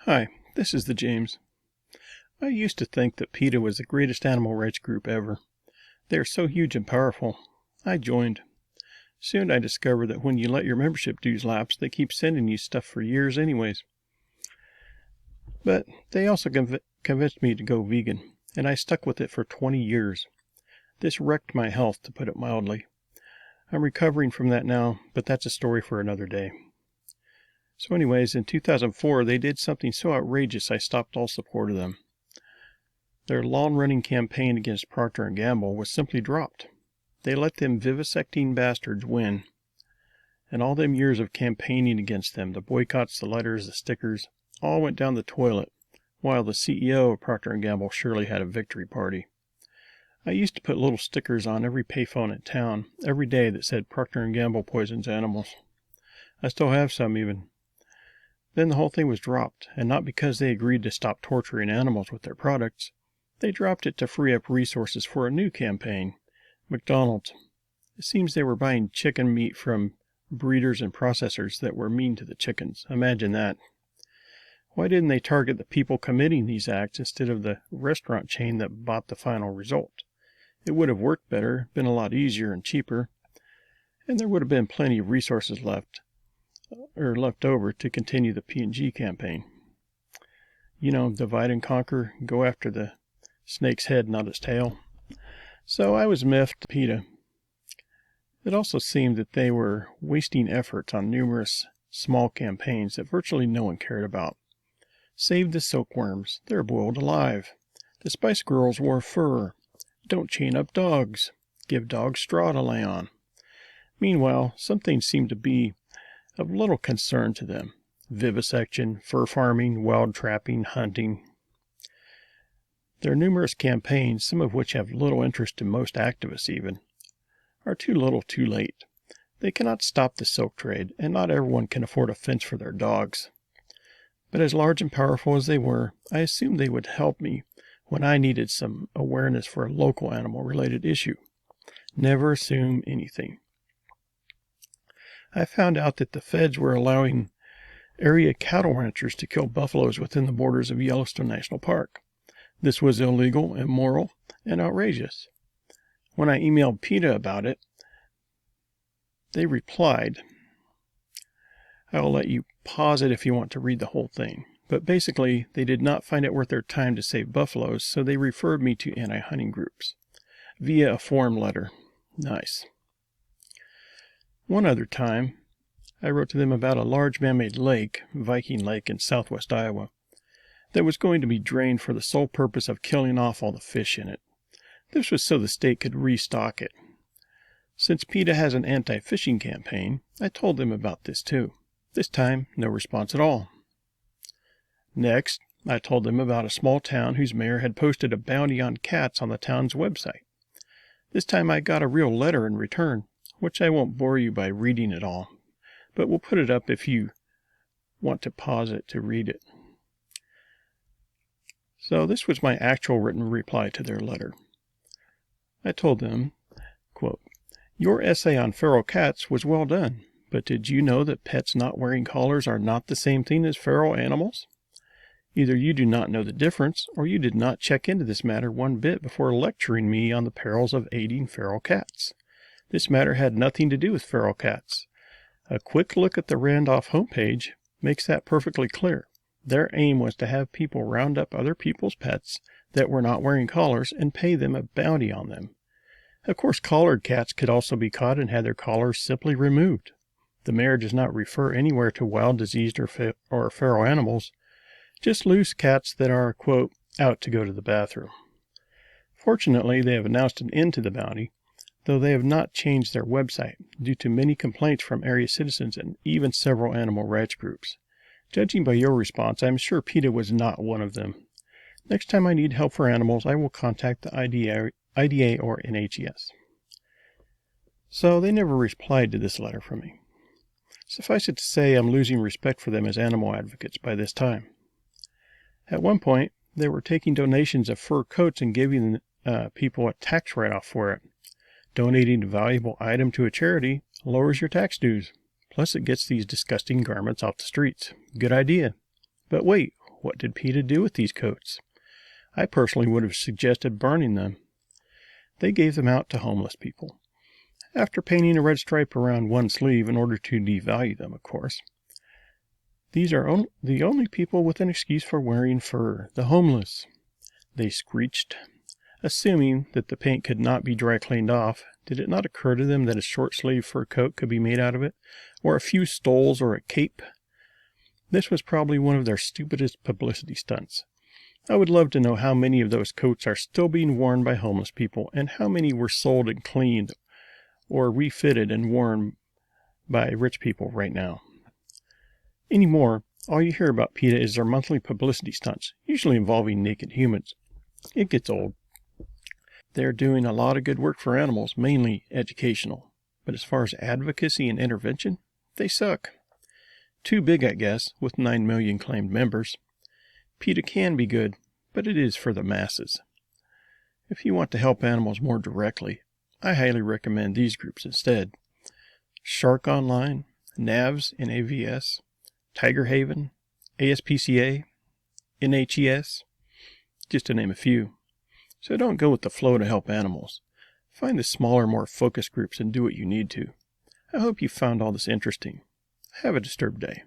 Hi, this is the James. I used to think that PETA was the greatest animal rights group ever. They are so huge and powerful. I joined. Soon I discovered that when you let your membership dues lapse, they keep sending you stuff for years anyways. But they also convinced me to go vegan, and I stuck with it for 20 years. This wrecked my health, to put it mildly. I'm recovering from that now, but that's a story for another day. So anyways, in 2004, they did something so outrageous I stopped all support of them. Their long-running campaign against Procter & Gamble was simply dropped. They let them vivisecting bastards win. And all them years of campaigning against them, the boycotts, the letters, the stickers, all went down the toilet, while the CEO of Procter & Gamble surely had a victory party. I used to put little stickers on every payphone in town every day that said Procter & Gamble poisons animals. I still have some even. Then the whole thing was dropped, and not because they agreed to stop torturing animals with their products. They dropped it to free up resources for a new campaign, McDonald's. It seems they were buying chicken meat from breeders and processors that were mean to the chickens. Imagine that. Why didn't they target the people committing these acts instead of the restaurant chain that bought the final result? It would have worked better, been a lot easier and cheaper, and there would have been plenty of resources left over to continue the P&G campaign. You know, divide and conquer, go after the snake's head, not its tail. So I was miffed PETA. It also seemed that they were wasting efforts on numerous small campaigns that virtually no one cared about. Save the silkworms, they're boiled alive. The Spice Girls wore fur. Don't chain up dogs. Give dogs straw to lay on. Meanwhile, some things seemed to be of little concern to them. Vivisection, fur farming, wild trapping, hunting. Their numerous campaigns, some of which have little interest to most activists even, are too little too late. They cannot stop the silk trade, and not everyone can afford a fence for their dogs. But as large and powerful as they were, I assumed they would help me when I needed some awareness for a local animal-related issue. Never assume anything. I found out that the feds were allowing area cattle ranchers to kill buffaloes within the borders of Yellowstone National Park. This was illegal, immoral, and outrageous. When I emailed PETA about it, they replied. I will let you pause it if you want to read the whole thing. But basically, they did not find it worth their time to save buffaloes, so they referred me to anti-hunting groups via a form letter. Nice. One other time, I wrote to them about a large man-made lake, Viking Lake in southwest Iowa, that was going to be drained for the sole purpose of killing off all the fish in it. This was so the state could restock it. Since PETA has an anti-fishing campaign, I told them about this too. This time, no response at all. Next, I told them about a small town whose mayor had posted a bounty on cats on the town's website. This time I got a real letter in return, which I won't bore you by reading it all, but we'll put it up if you want to pause it to read it. So this was my actual written reply to their letter. I told them, quote, "Your essay on feral cats was well done, but did you know that pets not wearing collars are not the same thing as feral animals? Either you do not know the difference, or you did not check into this matter one bit before lecturing me on the perils of aiding feral cats. This matter had nothing to do with feral cats. A quick look at the Randolph homepage makes that perfectly clear. Their aim was to have people round up other people's pets that were not wearing collars and pay them a bounty on them. Of course, collared cats could also be caught and had their collars simply removed. The mayor does not refer anywhere to wild, diseased, or feral animals, just loose cats that are, quote, out to go to the bathroom. Fortunately, they have announced an end to the bounty, though they have not changed their website due to many complaints from area citizens and even several animal rights groups. Judging by your response, I am sure PETA was not one of them. Next time I need help for animals, I will contact the IDA or NHES. So they never replied to this letter from me. Suffice it to say, I'm losing respect for them as animal advocates by this time. At one point, they were taking donations of fur coats and giving people a tax write-off for it. Donating a valuable item to a charity lowers your tax dues. Plus, it gets these disgusting garments off the streets. Good idea. But wait, What did PETA do with these coats? I personally would have suggested burning them. They gave them out to homeless people, after painting a red stripe around one sleeve in order to devalue them, of course. These are the only people with an excuse for wearing fur, the homeless. They screeched. Assuming that the paint could not be dry cleaned off, did it not occur to them that a short-sleeved fur coat could be made out of it, or a few stoles or a cape? This was probably one of their stupidest publicity stunts. I would love to know how many of those coats are still being worn by homeless people, and how many were sold and cleaned, or refitted and worn by rich people right now. Anymore, all you hear about PETA is their monthly publicity stunts, usually involving naked humans. It gets old. They're doing a lot of good work for animals, mainly educational. But as far as advocacy and intervention, they suck. Too big, I guess, with 9 million claimed members. PETA can be good, but it is for the masses. If you want to help animals more directly, I highly recommend these groups instead. Shark Online, NAVS and AVS, Tiger Haven, ASPCA, NHES, just to name a few. So don't go with the flow to help animals. Find the smaller, more focused groups and do what you need to. I hope you found all this interesting. Have a disturbed day.